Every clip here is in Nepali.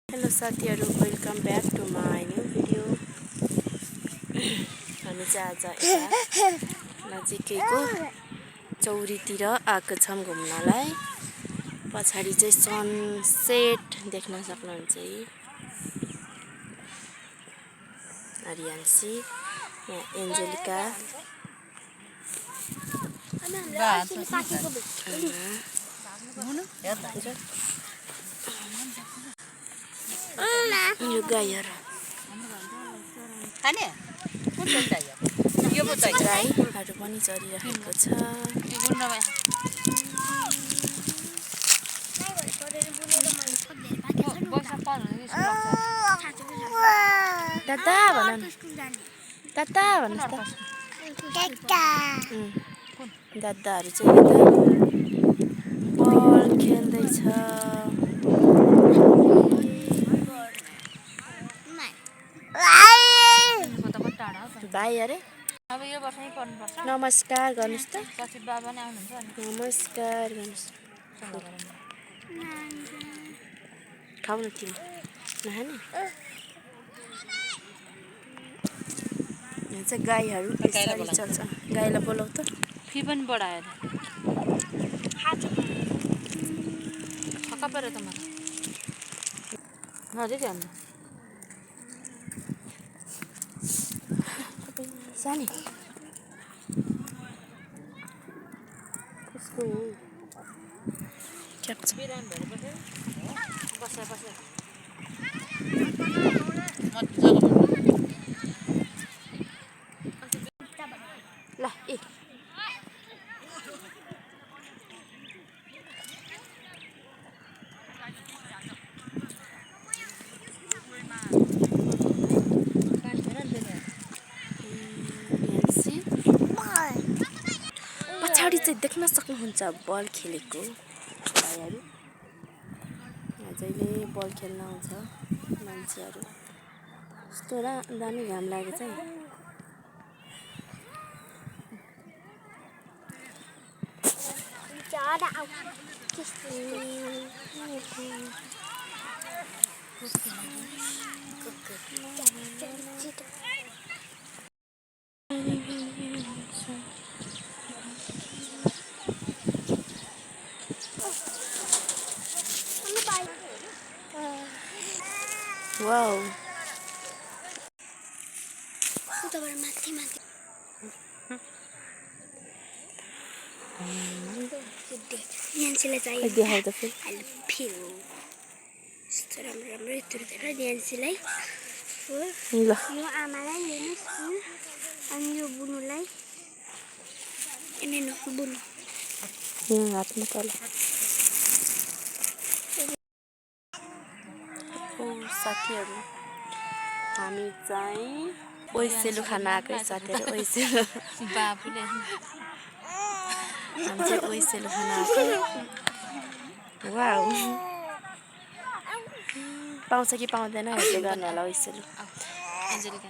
हेलो साथीहरु, welcome back to my new video. हामी चाहिँ आज यता नजिकैको चौरीतिर आएको छौँ घुम्नलाई। पछाडि चाहिँ सनसेट देख्न सक्नुहुन्छ। आर्यान्सी, यहाँ एन्जेलिका, यो गाईहरू गाईहरू पनि चरिरहेको छ। दादा भन, दादा भन्नुहोस् त। दादाहरू चाहिँ यता बल खेल्दैछ। भाइ अरे अब यो वर्ष नै पढ्नुपर्छ। नमस्कार गर्नुहोस् त। पछि बाबा नै आउनुहुन्छ नि। नमस्कार गर्नुहोस्। खाऊ न तिमी, नखाने? यहाँ चाहिँ गाईहरू यसरी चल्छ। गाईलाई बोलाऊ त। फी पनि बढायो त। छक्का पऱ्यो त मलाई। नजिक अन्त सानी कसको हो? क्याप्च बिरान भएर बस्यो बस्यो ल ए पछाडि चाहिँ देख्न सक्नुहुन्छ बल खेलेको भाइहरू। यहाँ जहिले बल खेल्न आउँछ मान्छेहरू। यस्तो दामी घाम लागेको छ नि। वाउ, न्यान्सीलाई चाहियो देखाउ त फेरि। यस्तो राम्रो राम्रो यत्रो न्यान्सीलाई हो। ल यो आमालाई लिनुहोस् अनि यो बुनुलाई बुनु यहाँ हातमा तल। साथीहरू, हामी चाहिँ ओइसेलु खान आएकै साथीहरू। ओइसेलु बाबुले हामी चाहिँ ओइसेलु खान आएको। वाउ, पाउँछ कि पाउँदैन हेर्दै गर्नु होला ओइसेलु। एन्जेलिका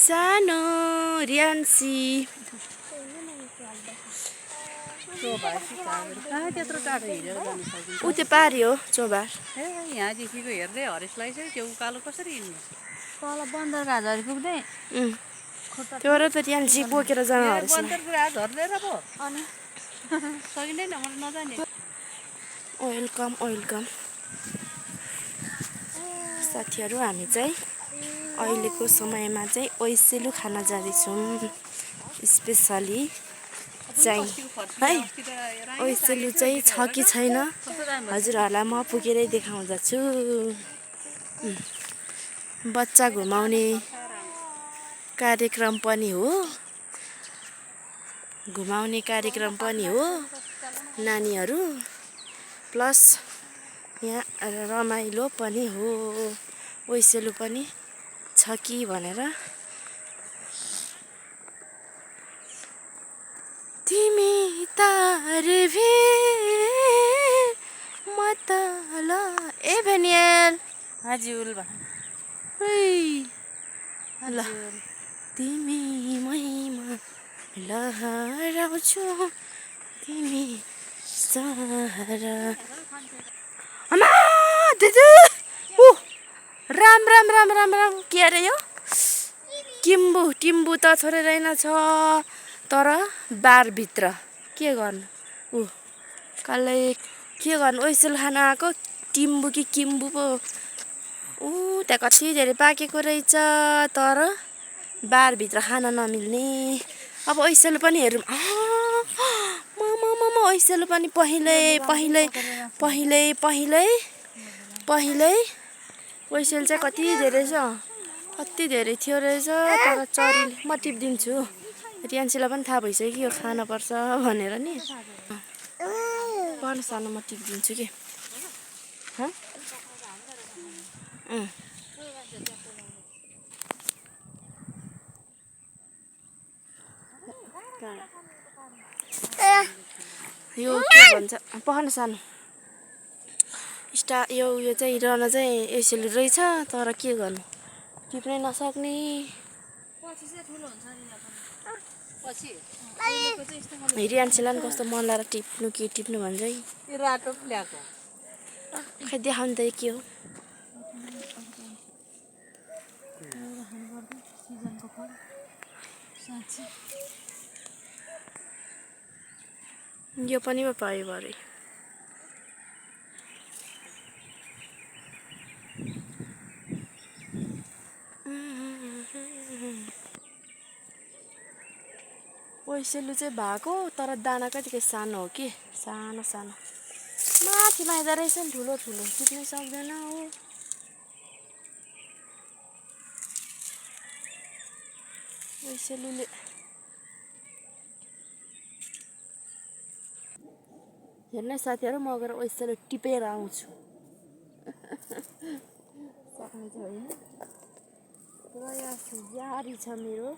सानो रियान्सी त्यत्रो टाढो हिँडेर जानु सकिन्छ। ऊ त्यो पारि हो चोबार। यहाँदेखिको हेर्दै हरेसलाई चाहिँ त्यो उकालो कसरी हिँड्नु? तल बन्दरगाह झरी पुग्दै त्यो र त रियान्सी बोकेर जानु हरेछ। बन्दरगाह झर्दैन पो अनि सकिँदैन मलाई नजाने। वेलकम वेलकम साथीहरू, हामी चाहिँ अहिलेको समयमा चाहिँ ओइसेलु खान जाँदैछौँ। स्पेसली चाहिँ है ओइसेलु चाहिँ छ कि छैन हजुरहरूलाई म पुगेरै देखाउँदछु। बच्चा घुमाउने कार्यक्रम पनि हो, नानीहरू प्लस यहाँ रमाइलो पनि हो। ओइसेलु पनि छ कि भनेर। तिमी तारे भी मतल ए भेनियल हजुर ल तिमी महिमा लहराउँछु तिमी सहारा। आमा दिदी ऊ राम राम राम राम राम के अरे यो टिम्बु टिम्बु त थोरै रहेनछ तर बारभित्र के गर्नु ऊ कसले के गर्नु ओइसेल खान आएको टिम्बु कि किम्बु पो ऊ त्यहाँ कति धेरै पाकेको रहेछ तर बारभित्र खान नमिल्ने। अब ओइसेल पनि हेरौँ मम ओइसेल पनि पहिल्यै ओइसेल चाहिँ कति धेरै छ कति धेरै थियो रहेछ तर चरीले म टिपिदिन्छु रियान्सीलाई पनि थाहा भइसक्यो कि यो खानुपर्छ भनेर नि पर्न सानो म टिपिदिन्छु कि यो के भन्छ पहन सानो यो उयो चाहिँ रहन चाहिँ यसले रहेछ तर के गर्नु टिप्नै नसक्ने। रियान्सीलाई पनि कस्तो मन लाएर टिप्नु के टिप्नु भन्छ है खै देखाउनु त के हो यो पनि पो पायो भरे ओइसेलु चाहिँ भएको तर दाना कतिकै सानो हो कि सानो सानो माथि माइदा रहेछ नि ठुलो ठुलो टिप्नै सक्दैन हो। ओइसेलुले हेर्ने साथीहरू म गएर ओइसेलु टिपेर आउँछु सक्ने चाहिँ होइन प्रयास जारी छ मेरो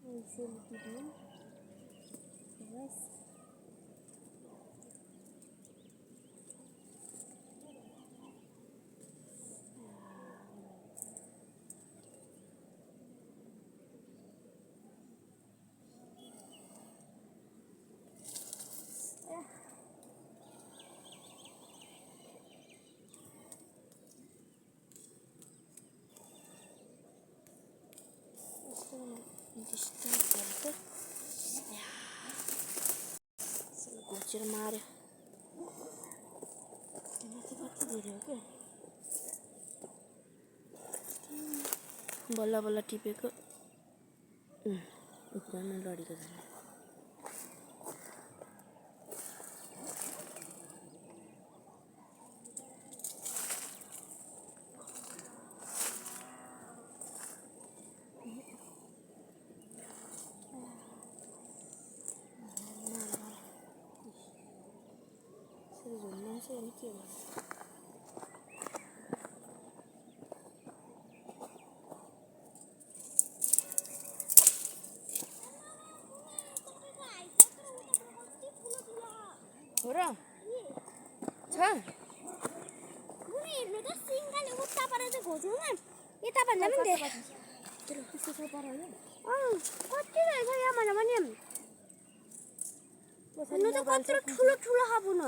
ओइसेलु टिप्नु। घोचेर मार्यो कति धेरै हो क्या बल्ल बल्ल टिपेको उफ्राउनु लडेको झन् हो र छ हेर्नु त सिङ्गाले उता परेर चाहिँ घोच्नु न यता भन्दा पनि धेरै कति रहेछ यहाँ भन्दा पनि हेर्नु त कत्रो ठुलो ठुलो खापुन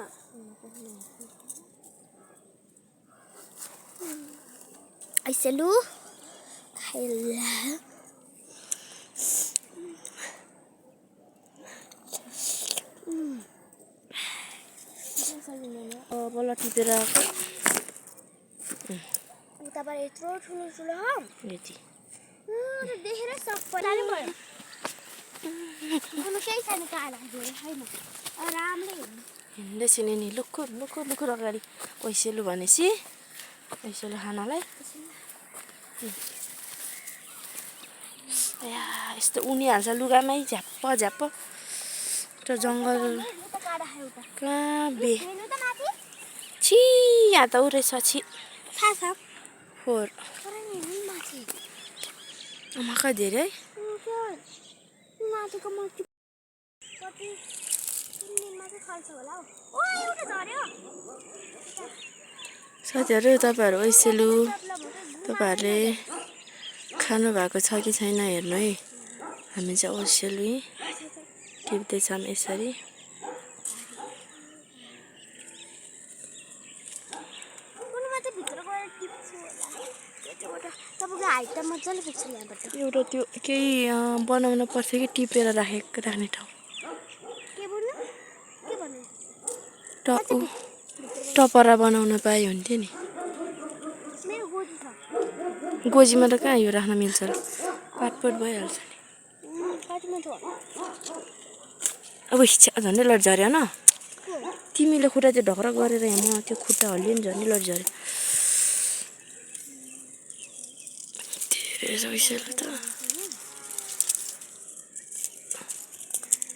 आइसेलु खाइला बल्ल टिपेर आएको उताबाट यत्रो ठुलो ठुलो यति देखेर सबै भयो केही छैन काला छैन राम्रै हिँड्दैछु नि लुक्खुर लुक्खुर लुक्खुर अगाडि ओइसेलु भनेपछि ओइसेलु खानालाई यस्तो उनिहाल्छ लुगामै झ्याप्प झ्याप्प त्यो जङ्गल कहाँ बे छि यहाँ त उ रहेछ छि फोहोर आमाका धेरै साथीहरू तपाईँहरू ओइसेलु तपाईँहरूले खानु भएको छ कि छैन हेर्नु है हामी चाहिँ ओसेलुई टिप्दैछौँ यसरी। कुनमा चाहिँ भित्र गएर टिप्छु होला त्यतिबाट तपाईँको हाइट त मजाले पुग्छ यहाँबाट। एउटा त्यो केही बनाउन पर्छ कि टिपेर राख्ने ठाउँ। के भन्नु के भन्नु टपरा बनाउन पाए हुन्थ्यो नि। मेरो गोजी छ गोजीमा त कहाँ यो राख्न मिल्छ र, पाटपट भइहाल्छ नि। पार्टीमा छ अब झन्डै लड झऱ्यो न तिमीले खुट्टा चाहिँ ढक्रा गरेर यहाँ त्यो खुट्टा हल्लियो नि झन्डै लड झऱ्यो। धेरै ओसेलो त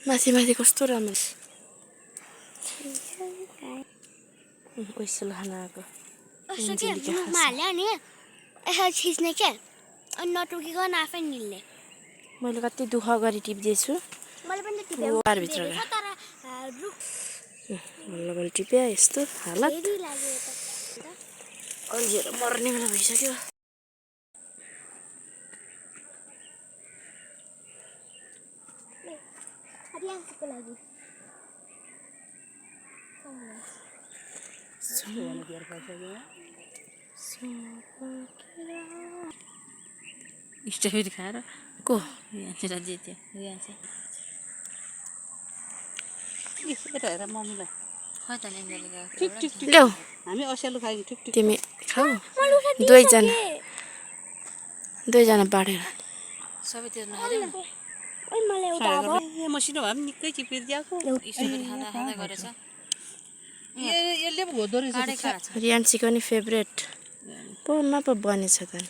माथि माथि कस्तो राम्रो ओसेलो खान आएको। यस्तो के मुखमा हाल्यो नि यसो खिच्ने क्या अनि नटुकिकन आफै निल्ने। मैले कति दुःख गरी टिप्दैछु मैले पनि त टिपेँ बारभित्र तर रुख बल्ल बल्ल टिप्या यस्तो हालत धेरै लाग्यो त अल्झिएर मर्ने बेला भइसक्यो। हरियासको लागि स्ट्रबेरी खाएर को रियान्सी र जित्यो रियान्सी यता हेर मम्मीलाई खै त एन्जली गएको ल्याऊ हामी ओसेलो खायो ठिक ठिक तिमी खाऊ दुईजना बाँडेर सबै त्यो नखाइदिउँ ओइ मलाई एउटा अब ए मसिनो भए पनि निकै चिपिदिएको स्ट्रबेरी खाँदा खाँदा गरेछ यसले पो घोदो रहेछ काँडै काँडा छ रियान्सीको नि फेभरेट पोमा पो बनेछ त नि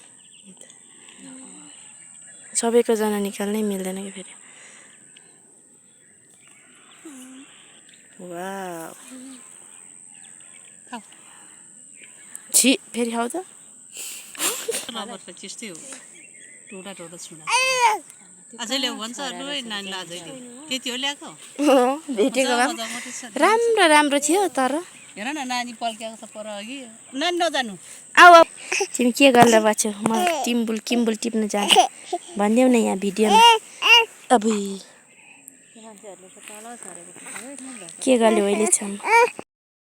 सबैको जना निकाल्नै मिल्दैन कि फेरि। वाउ खाऊ छि फेरि खाऊ त लबर त त्यस्तै हो टोडा टोडा छुडा अझै ल्याऊ भन्छ लु है नानीलाई अझै ल्याऊ त्यति हो ल्याएको भेटेको भए मजा मात्रै छ राम्रो राम्रो थियो तर हेर न नानी पल्क्याएको छ पर अघि नानी नजानु आऊ आऊ तिमी के गरेर बस्यौ म किम्बुल टिप्न जान्छु भनिदेऊ न यहाँ भिडियोमा। अब के गर्ने अहिले